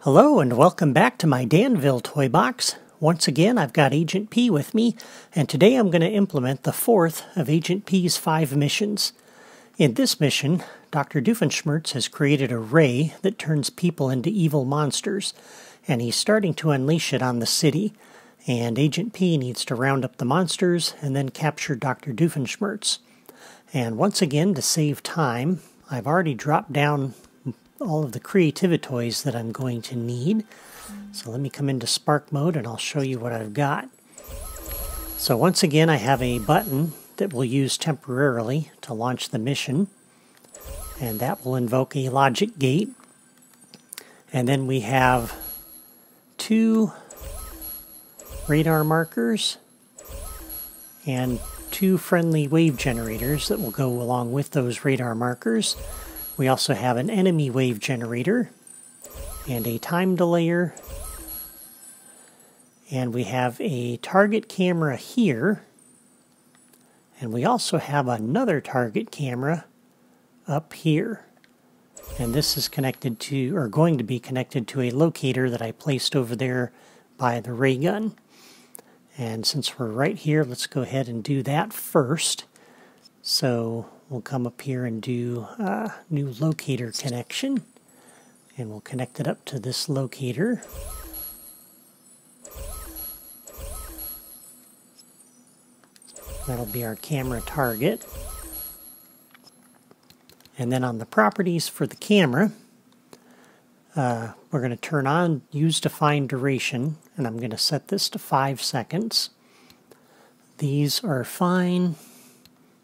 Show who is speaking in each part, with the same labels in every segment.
Speaker 1: Hello and welcome back to my Danville toy box. Once again, I've got Agent P with me, and today I'm going to implement the fourth of Agent P's 5 missions. In this mission, Dr. Doofenshmirtz has created a ray that turns people into evil monsters, and he's starting to unleash it on the city. And Agent P needs to round up the monsters and then capture Dr. Doofenshmirtz. And once again, to save time, I've already dropped down all of the creativitoys that I'm going to need. So let me come into Spark mode and I'll show you what I've got. So once again, I have a button that we'll use temporarily to launch the mission, and that will invoke a logic gate. And then we have 2 radar markers and 2 friendly wave generators that will go along with those radar markers. We also have an enemy wave generator and a time delayer, and we have a target camera here, and we also have another target camera up here, and this is connected to, or going to be connected to, a locator that I placed over there by the ray gun. And since we're right here, let's go ahead and do that first. So we'll come up here and do a new locator connection, and we'll connect it up to this locator. That'll be our camera target. And then on the properties for the camera, we're going to turn on Use Define Duration, and I'm going to set this to 5 seconds. These are fine.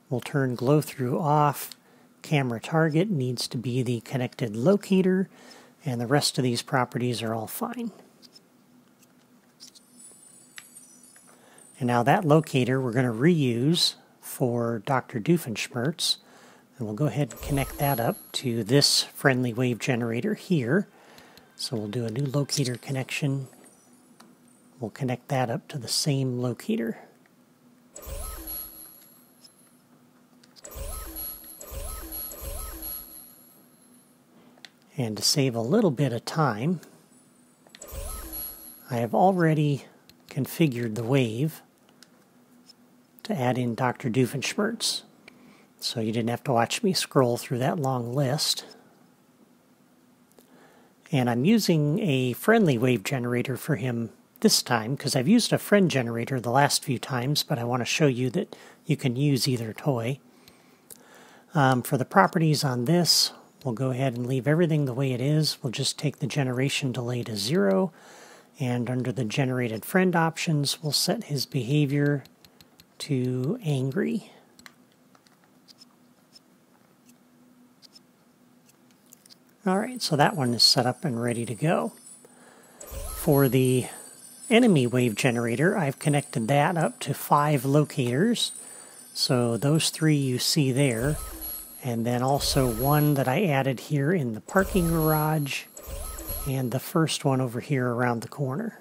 Speaker 1: We'll turn Glow Through off. Camera target needs to be the connected locator, and the rest of these properties are all fine. And now that locator we're going to reuse for Dr. Doofenshmirtz, and we'll go ahead and connect that up to this friendly wave generator here. So we'll do a new locator connection. We'll connect that up to the same locator. And to save a little bit of time, I have already configured the wave to add in Dr. Doofenshmirtz, so you didn't have to watch me scroll through that long list. And I'm using a friendly wave generator for him this time, because I've used a friend generator the last few times, but I want to show you that you can use either toy. For the properties on this, we'll go ahead and leave everything the way it is. We'll just take the generation delay to 0, and under the generated friend options, we'll set his behavior to angry. Alright, so that one is set up and ready to go. For the enemy wave generator, I've connected that up to 5 locators. So those 3 you see there, and then also one that I added here in the parking garage, and the first one over here around the corner.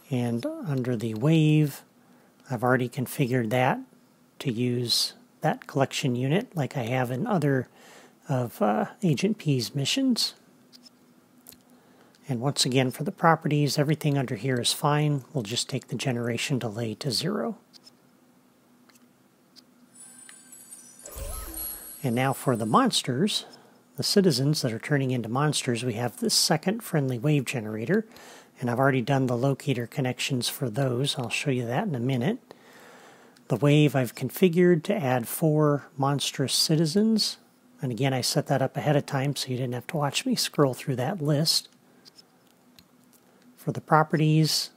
Speaker 1: And under the wave, I've already configured that to use that collection unit like I have in other of Agent P's missions. And once again, for the properties, everything under here is fine. We'll just take the generation delay to 0. And now for the monsters, the citizens that are turning into monsters, we have this second friendly wave generator, and I've already done the locator connections for those. I'll show you that in a minute. The wave I've configured to add 4 monstrous citizens, and again I set that up ahead of time so you didn't have to watch me scroll through that list. For the properties,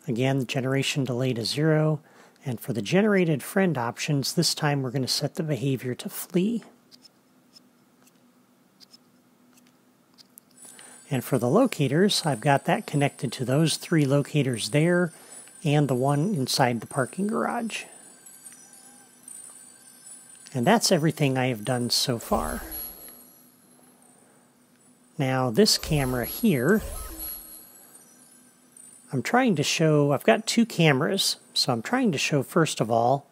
Speaker 1: again, the generation delay to 0. And for the generated friend options, this time we're going to set the behavior to flee. And for the locators, I've got that connected to those 3 locators there and the one inside the parking garage. And that's everything I have done so far. Now this camera here, I'm trying to show, I've got 2 cameras, so I'm trying to show first of all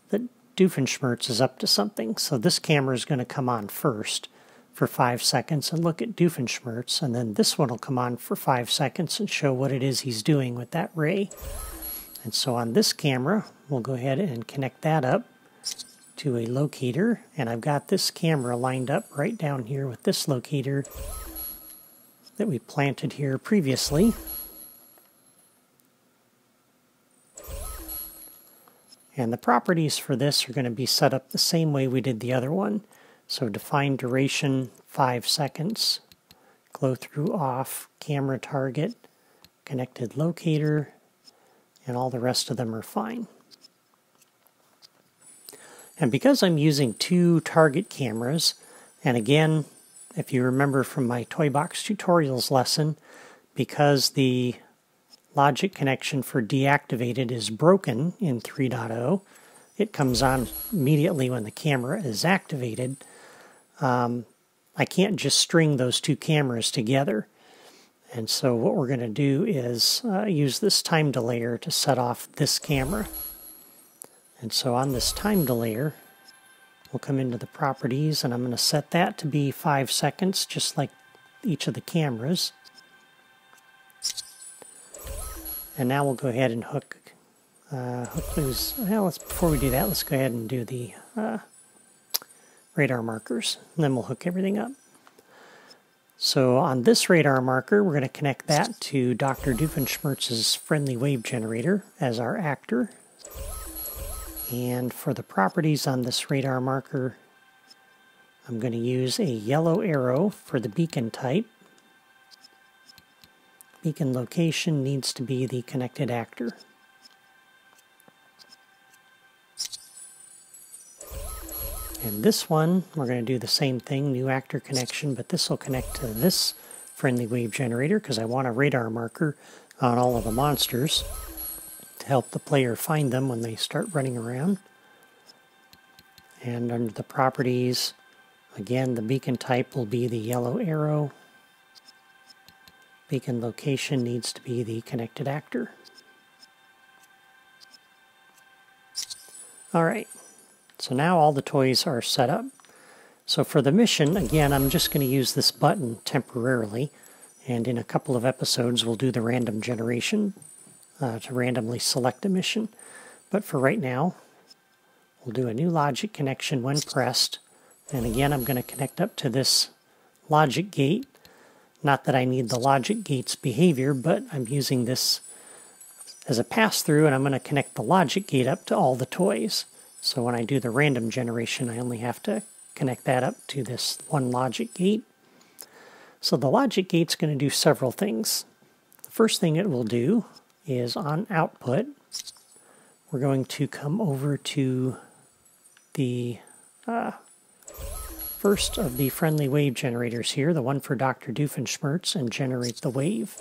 Speaker 1: that Doofenshmirtz is up to something. So this camera is going to come on first for 5 seconds and look at Doofenshmirtz, and then this one will come on for 5 seconds and show what it is he's doing with that ray. And so on this camera, we'll go ahead and connect that up to a locator, and I've got this camera lined up right down here with this locator that we planted here previously. And the properties for this are going to be set up the same way we did the other one. So define duration 5 seconds, glow through off, camera target, connected locator, and all the rest of them are fine. And because I'm using 2 target cameras, and again, if you remember from my Toy Box Tutorials lesson, because the logic connection for deactivated is broken in 3.0, it comes on immediately when the camera is activated. I can't just string those 2 cameras together. And so what we're going to do is use this time delayer to set off this camera. And so on this time delayer, we'll come into the properties, and I'm going to set that to be 5 seconds, just like each of the cameras. And now we'll go ahead and hook those. Well, before we do that, let's go ahead and do the radar markers, and then we'll hook everything up. So on this radar marker, we're going to connect that to Dr. Doofenshmirtz's friendly wave generator as our actor. And for the properties on this radar marker, I'm going to use a yellow arrow for the beacon type. Beacon location needs to be the connected actor. And this one, we're going to do the same thing, new actor connection, but this will connect to this friendly wave generator because I want a radar marker on all of the monsters to help the player find them when they start running around. And under the properties, again, the beacon type will be the yellow arrow. Beacon location needs to be the connected actor. Alright, so now all the toys are set up. So for the mission, again, I'm just going to use this button temporarily, and in a couple of episodes we'll do the random generation to randomly select a mission. But for right now, we'll do a new logic connection when pressed, and again I'm going to connect up to this logic gate. Not that I need the logic gate's behavior, but I'm using this as a pass-through, and I'm going to connect the logic gate up to all the toys. So when I do the random generation, I only have to connect that up to this one logic gate. So the logic gate's going to do several things. The first thing it will do is on output, we're going to come over to the first of the friendly wave generators here, the one for Dr. Doofenshmirtz, and generate the wave.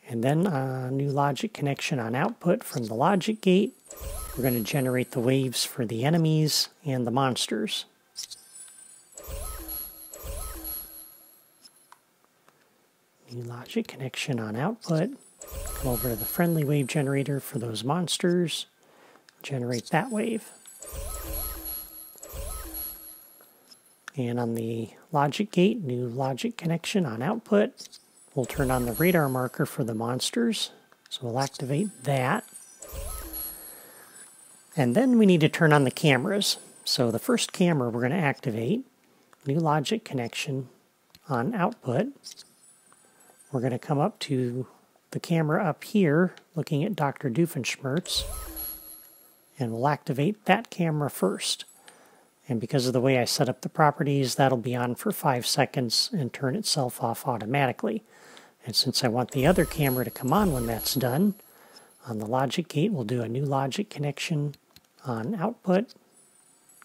Speaker 1: And then a new logic connection on output from the logic gate. We're going to generate the waves for the enemies and the monsters. New logic connection on output. Come over to the friendly wave generator for those monsters. Generate that wave. And on the logic gate, new logic connection on output. We'll turn on the radar marker for the monsters. So we'll activate that. And then we need to turn on the cameras. So the first camera we're going to activate, new logic connection on output. We're going to come up to the camera up here, looking at Dr. Doofenshmirtz, and we'll activate that camera first. And because of the way I set up the properties, that'll be on for 5 seconds and turn itself off automatically. And since I want the other camera to come on when that's done, on the logic gate we'll do a new logic connection on output,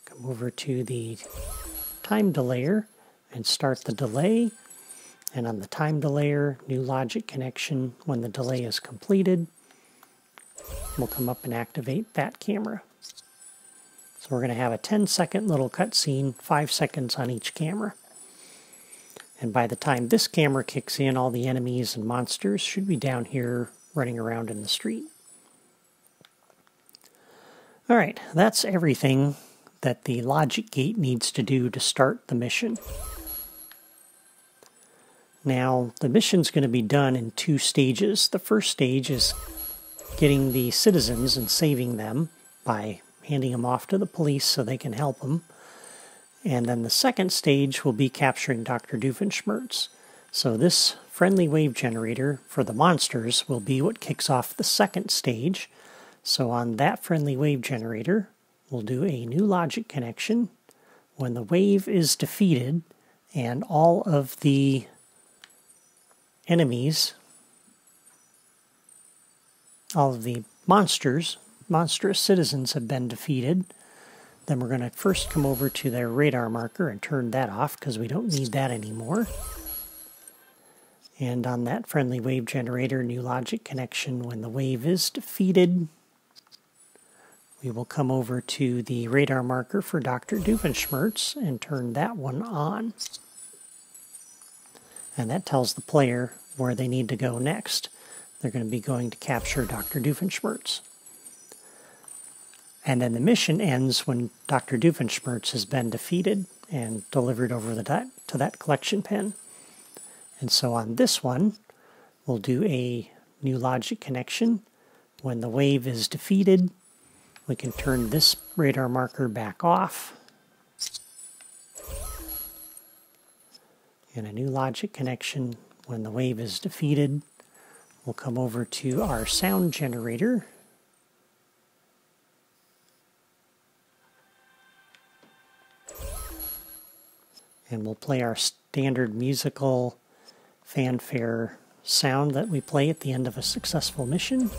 Speaker 1: come over to the time delayer and start the delay, and on the time delayer, new logic connection when the delay is completed. We'll come up and activate that camera. So we're going to have a 10-second little cutscene, 5 seconds on each camera. And by the time this camera kicks in, all the enemies and monsters should be down here running around in the street. Alright, that's everything that the logic gate needs to do to start the mission. Now, the mission's going to be done in 2 stages. The first stage is getting the citizens and saving them by handing them off to the police so they can help them. And then the second stage will be capturing Dr. Doofenshmirtz. So this friendly wave generator for the monsters will be what kicks off the second stage. So on that friendly wave generator, we'll do a new logic connection. When the wave is defeated and all of the enemies, all of the monstrous citizens have been defeated, then we're going to first come over to their radar marker and turn that off because we don't need that anymore. And on that friendly wave generator, new logic connection, when the wave is defeated, we will come over to the radar marker for Dr. Doofenshmirtz and turn that one on. And that tells the player where they need to go next. They're going to be going to capture Dr. Doofenshmirtz. And then the mission ends when Dr. Doofenshmirtz has been defeated and delivered over to that collection pen. And so on this one, we'll do a new logic connection. When the wave is defeated, we can turn this radar marker back off. And a new logic connection. When the wave is defeated, we'll come over to our sound generator. And we'll play our standard musical fanfare sound that we play at the end of a successful mission.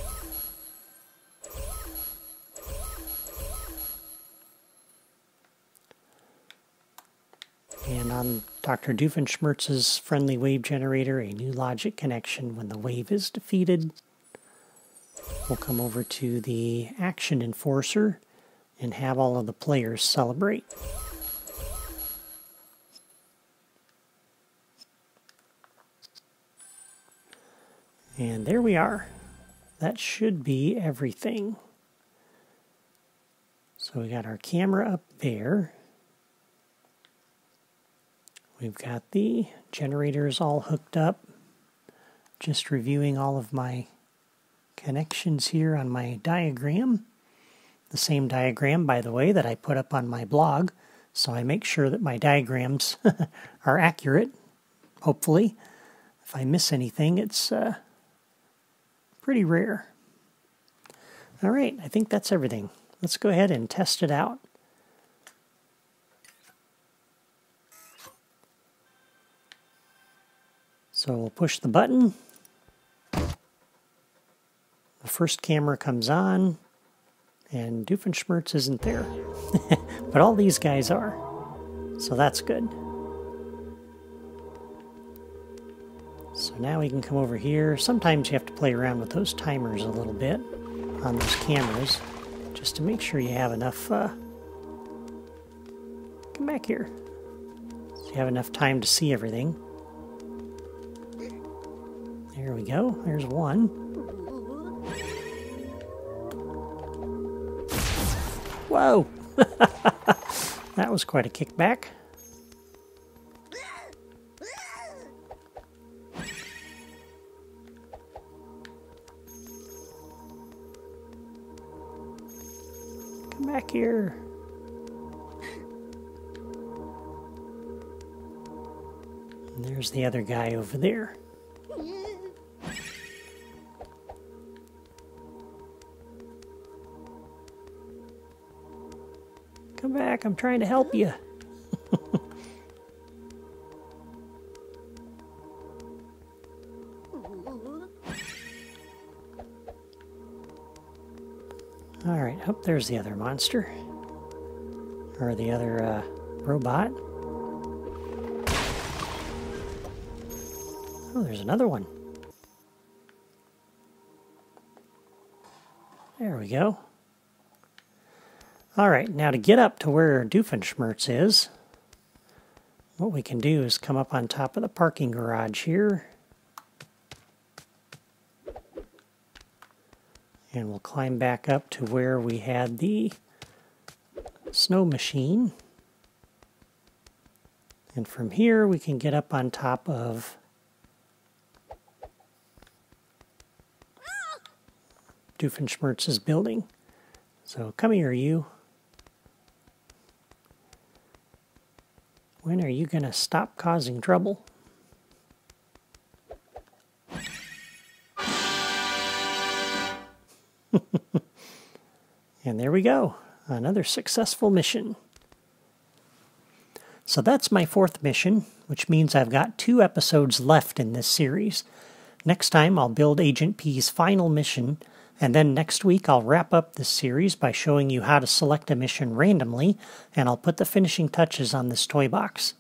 Speaker 1: And on Dr. Doofenshmirtz's friendly wave generator, a new logic connection. When the wave is defeated, we'll come over to the action enforcer and have all of the players celebrate. And there we are. That should be everything. So we got our camera up there. We've got the generators all hooked up. Just reviewing all of my connections here on my diagram. The same diagram, by the way, that I put up on my blog. So I make sure that my diagrams are accurate, hopefully. If I miss anything, it's pretty rare. All right, I think that's everything. Let's go ahead and test it out. So we'll push the button. The first camera comes on, and Doofenshmirtz isn't there. But all these guys are, so that's good. So now we can come over here. Sometimes you have to play around with those timers a little bit on those cameras, just to make sure you have enough, come back here, so you have enough time to see everything. There we go, there's one. Whoa! That was quite a kickback. Come back here. And there's the other guy over there. Come back, I'm trying to help you. Alright, oh, there's the other monster. Or the other robot. Oh, there's another one. There we go. Alright, now to get up to where Doofenshmirtz is, what we can do is come up on top of the parking garage here. And we'll climb back up to where we had the snow machine. And from here we can get up on top of Doofenshmirtz's building. So come here, you. When are you going to stop causing trouble? And there we go. Another successful mission. So that's my 4th mission, which means I've got 2 episodes left in this series. Next time I'll build Agent P's final mission, and then next week I'll wrap up this series by showing you how to select a mission randomly, and I'll put the finishing touches on this toy box.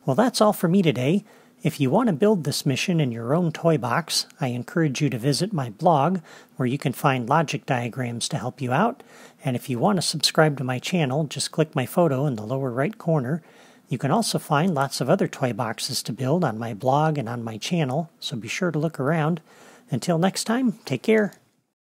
Speaker 1: Well, that's all for me today. If you want to build this mission in your own toy box, I encourage you to visit my blog, where you can find logic diagrams to help you out. And if you want to subscribe to my channel, just click my photo in the lower right corner. You can also find lots of other toy boxes to build on my blog and on my channel, so be sure to look around. Until next time, take care.